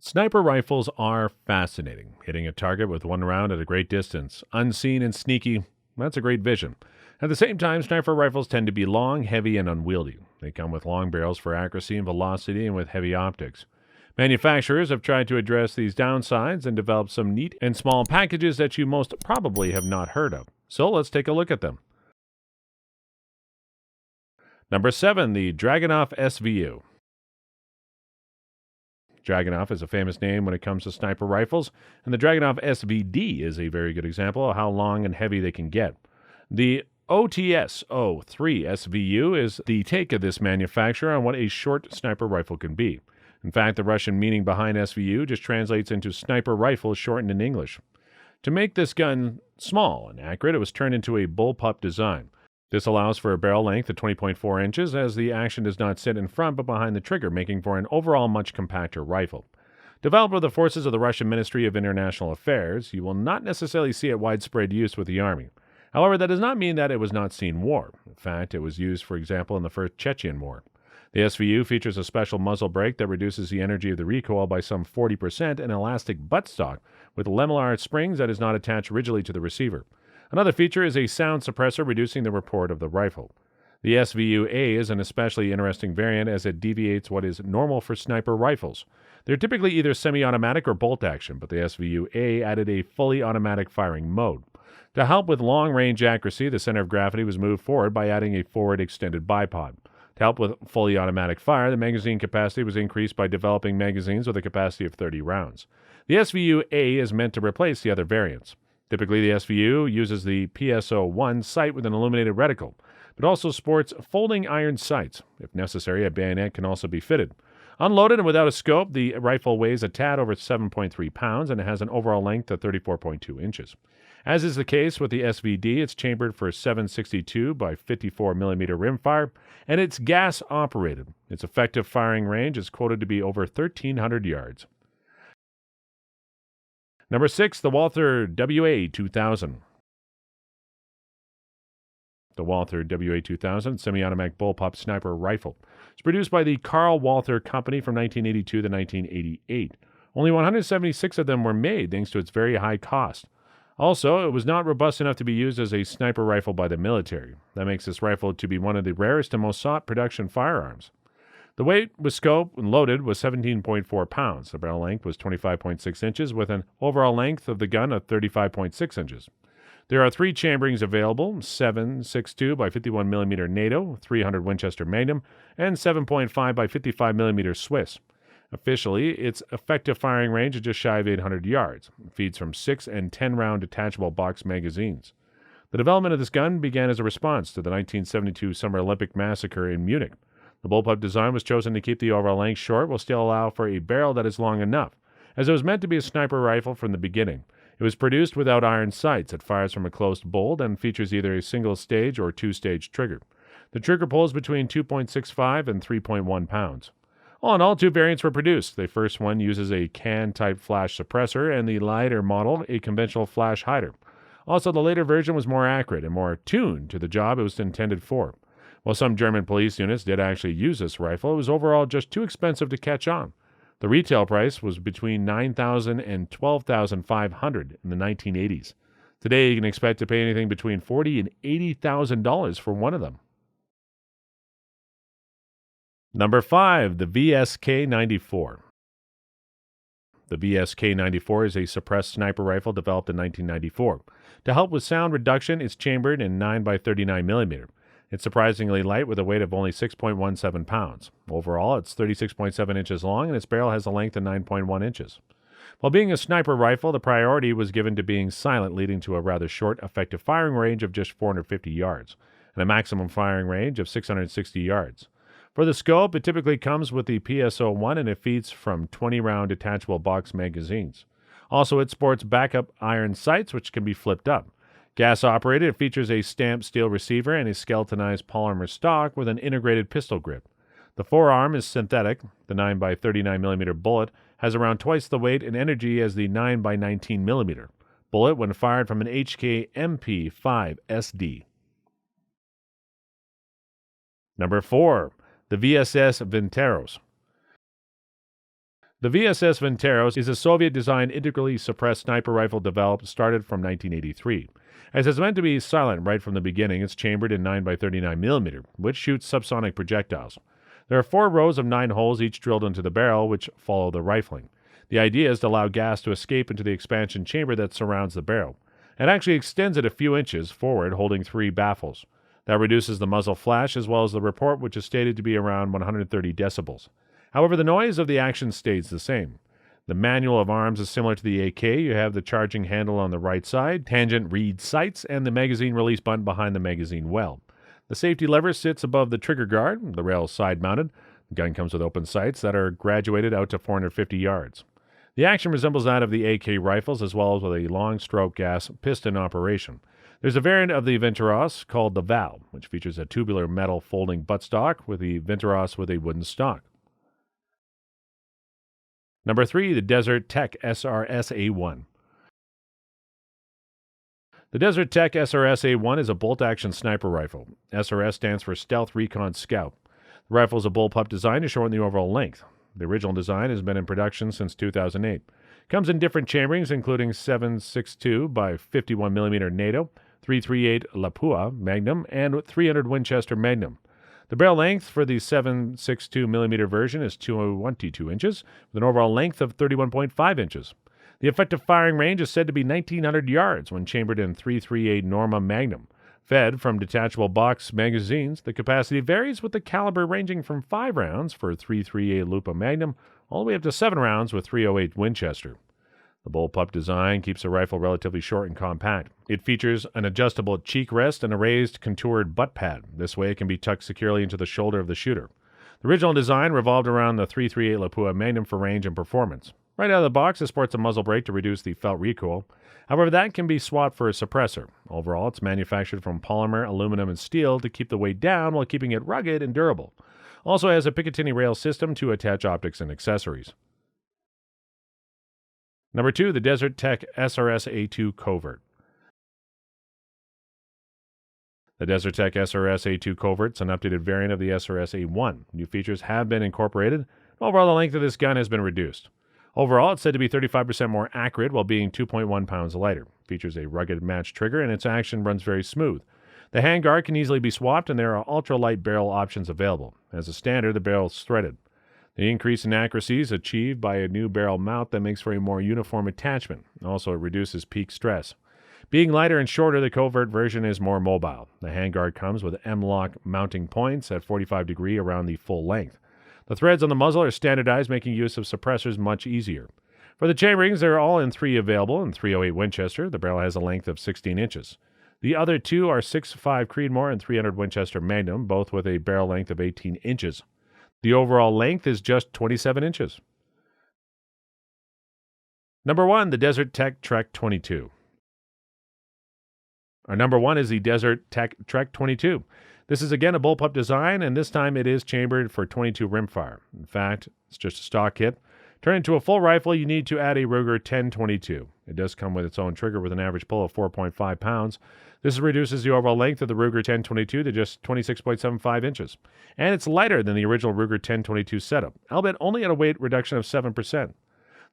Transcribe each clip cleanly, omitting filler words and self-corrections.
Sniper rifles are fascinating. Hitting a target with one round at a great distance, unseen and sneaky, that's a great vision. At the same time, sniper rifles tend to be long, heavy, and unwieldy. They come with long barrels for accuracy and velocity and with heavy optics. Manufacturers have tried to address these downsides and developed some neat and small packages that you most probably have not heard of. So let's take a look at them. Number 7, the DRAGUNOV SVU. DRAGUNOV is a famous name when it comes to sniper rifles, and the DRAGUNOV SVD is a very good example of how long and heavy they can get. The OTS-03 SVU is the take of this manufacturer on what a short sniper rifle can be. In fact, the Russian meaning behind SVU just translates into sniper rifle shortened in English. To make this gun small and accurate, it was turned into a bullpup design. This allows for a barrel length of 20.4 inches, as the action does not sit in front but behind the trigger, making for an overall much compacter rifle. Developed with the forces of the Russian Ministry of International Affairs, you will not necessarily see it widespread use with the Army. However, that does not mean that it was not seen war. In fact, it was used, for example, in the First Chechen War. The SVU features a special muzzle brake that reduces the energy of the recoil by some 40% and an elastic buttstock with lamellar springs that is not attached rigidly to the receiver. Another feature is a sound suppressor, reducing the report of the rifle. The SVU-A is an especially interesting variant as it deviates what is normal for sniper rifles. They're typically either semi-automatic or bolt action, but the SVU-A added a fully automatic firing mode. To help with long-range accuracy, the center of gravity was moved forward by adding a forward extended bipod. To help with fully automatic fire, the magazine capacity was increased by developing magazines with a capacity of 30 rounds. The SVU-A is meant to replace the other variants. Typically, the SVU uses the PSO-1 sight with an illuminated reticle, but also sports folding iron sights. If necessary, a bayonet can also be fitted. Unloaded and without a scope, the rifle weighs a tad over 7.3 pounds and it has an overall length of 34.2 inches. As is the case with the SVD, it's chambered for 7.62 by 54 millimeter rimfire, and it's gas-operated. Its effective firing range is quoted to be over 1,300 yards. Number 6, the WALTHER WA-2000. The WALTHER WA-2000 semi-automatic bullpup sniper rifle. It's produced by the Carl Walther Company from 1982 to 1988. Only 176 of them were made thanks to its very high cost. Also, it was not robust enough to be used as a sniper rifle by the military. That makes this rifle to be one of the rarest and most sought production firearms. The weight with scope and loaded was 17.4 pounds. The barrel length was 25.6 inches with an overall length of the gun of 35.6 inches. There are 3 chamberings available, 7.62 by 51 millimeter NATO, 300 Winchester Magnum, and 7.5 by 55 millimeter Swiss. Officially, its effective firing range is just shy of 800 yards. It feeds from 6 and 10 round detachable box magazines. The development of this gun began as a response to the 1972 Summer Olympic massacre in Munich. The bullpup design was chosen to keep the overall length short while still allow for a barrel that is long enough, as it was meant to be a sniper rifle from the beginning. It was produced without iron sights. It fires from a closed bolt and features either a single-stage or two-stage trigger. The trigger pulls between 2.65 and 3.1 pounds. All in all, 2 variants were produced. The first one uses a can-type flash suppressor, and the lighter model a conventional flash hider. Also, the later version was more accurate and more tuned to the job it was intended for. While some German police units did actually use this rifle, it was overall just too expensive to catch on. The retail price was between $9,000 and $12,500 in the 1980s. Today, you can expect to pay anything between $40,000 and $80,000 for one of them. Number 5, the VSK-94. The VSK-94 is a suppressed sniper rifle developed in 1994. To help with sound reduction, it's chambered in 9 by 39 millimeter. It's surprisingly light with a weight of only 6.17 pounds. Overall, it's 36.7 inches long, and its barrel has a length of 9.1 inches. While being a sniper rifle, the priority was given to being silent, leading to a rather short effective firing range of just 450 yards, and a maximum firing range of 660 yards. For the scope, it typically comes with the PSO-1, and it feeds from 20-round detachable box magazines. Also, it sports backup iron sights, which can be flipped up. Gas-operated, it features a stamped steel receiver and a skeletonized polymer stock with an integrated pistol grip. The forearm is synthetic. The 9 by 39 millimeter bullet has around twice the weight and energy as the 9 by 19 millimeter bullet when fired from an HK MP5 SD. Number 4, the VSS VINTEROZ. The VSS VINTEROZ is a Soviet-designed integrally suppressed sniper rifle started from 1983. As it's meant to be silent right from the beginning, it's chambered in 9x39mm, which shoots subsonic projectiles. There are 4 rows of 9 holes, each drilled into the barrel, which follow the rifling. The idea is to allow gas to escape into the expansion chamber that surrounds the barrel. It actually extends it a few inches forward, holding 3 baffles. That reduces the muzzle flash as well as the report, which is stated to be around 130 decibels. However, the noise of the action stays the same. The manual of arms is similar to the AK. You have the charging handle on the right side, tangent reed sights, and the magazine release button behind the magazine well. The safety lever sits above the trigger guard. The rail is side-mounted. The gun comes with open sights that are graduated out to 450 yards. The action resembles that of the AK rifles, as well as with a long stroke gas piston operation. There's a variant of the VINTEROZ called the VAL, which features a tubular metal folding buttstock with the VINTEROZ with a wooden stock. Number 3, the Desert Tech SRS-A1. The Desert Tech SRS-A1 is a bolt-action sniper rifle. SRS stands for Stealth Recon Scout. The rifle is a bullpup design to shorten the overall length. The original design has been in production since 2008. Comes in different chamberings, including 7.62 by 51mm NATO, 338 Lapua Magnum, and 300 Winchester Magnum. The barrel length for the 7.62mm version is 22 inches, with an overall length of 31.5 inches. The effective firing range is said to be 1,900 yards when chambered in 338 Norma Magnum. Fed from detachable box magazines, the capacity varies with the caliber ranging from 5 rounds for 338 Lupa Magnum all the way up to 7 rounds with 308 Winchester. The bullpup design keeps the rifle relatively short and compact. It features an adjustable cheek rest and a raised contoured butt pad. This way it can be tucked securely into the shoulder of the shooter. The original design revolved around the 338 Lapua Magnum for range and performance. Right out of the box, it sports a muzzle brake to reduce the felt recoil. However, that can be swapped for a suppressor. Overall, it's manufactured from polymer, aluminum, and steel to keep the weight down while keeping it rugged and durable. Also has a Picatinny rail system to attach optics and accessories. Number 2, the Desert Tech SRS-A2 Covert. The Desert Tech SRS-A2 Covert is an updated variant of the SRS-A1. New features have been incorporated. Overall, the length of this gun has been reduced. Overall, it's said to be 35% more accurate while being 2.1 pounds lighter. Features a rugged match trigger, and its action runs very smooth. The handguard can easily be swapped, and there are ultra-light barrel options available. As a standard, the barrel is threaded. The increase in accuracy is achieved by a new barrel mount that makes for a more uniform attachment. Also, it reduces peak stress. Being lighter and shorter, the Covert version is more mobile. The handguard comes with M-lock mounting points at 45 degrees around the full length. The threads on the muzzle are standardized, making use of suppressors much easier. For the chamberings, they're all in 3 available and 308 Winchester. The barrel has a length of 16 inches. The other 2 are 6.5 Creedmoor and 300 Winchester Magnum, both with a barrel length of 18 inches. The overall length is just 27 inches. Number 1, the Desert Tech Trek 22. Our number 1 is the Desert Tech Trek 22. This is again a bullpup design, and this time it is chambered for 22 rimfire. In fact, it's just a stock kit. Turn into a full rifle, you need to add a Ruger 1022. It does come with its own trigger with an average pull of 4.5 pounds. This reduces the overall length of the Ruger 1022 to just 26.75 inches. And it's lighter than the original Ruger 1022 setup, albeit only at a weight reduction of 7%.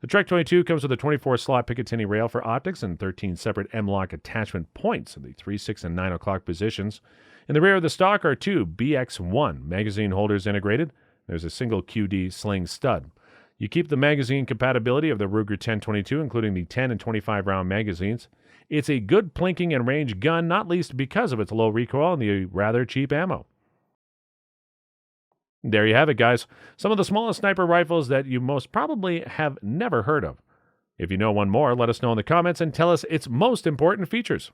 The Trek 22 comes with a 24-slot Picatinny rail for optics and 13 separate M-lock attachment points in the 3, 6, and 9 o'clock positions. In the rear of the stock are 2 BX1 magazine holders integrated. There's a single QD sling stud. You keep the magazine compatibility of the Ruger 1022, including the 10 and 25 round magazines. It's a good plinking and range gun, not least because of its low recoil and the rather cheap ammo. There you have it, guys. Some of the smallest sniper rifles that you most probably have never heard of. If you know one more, let us know in the comments and tell us its most important features.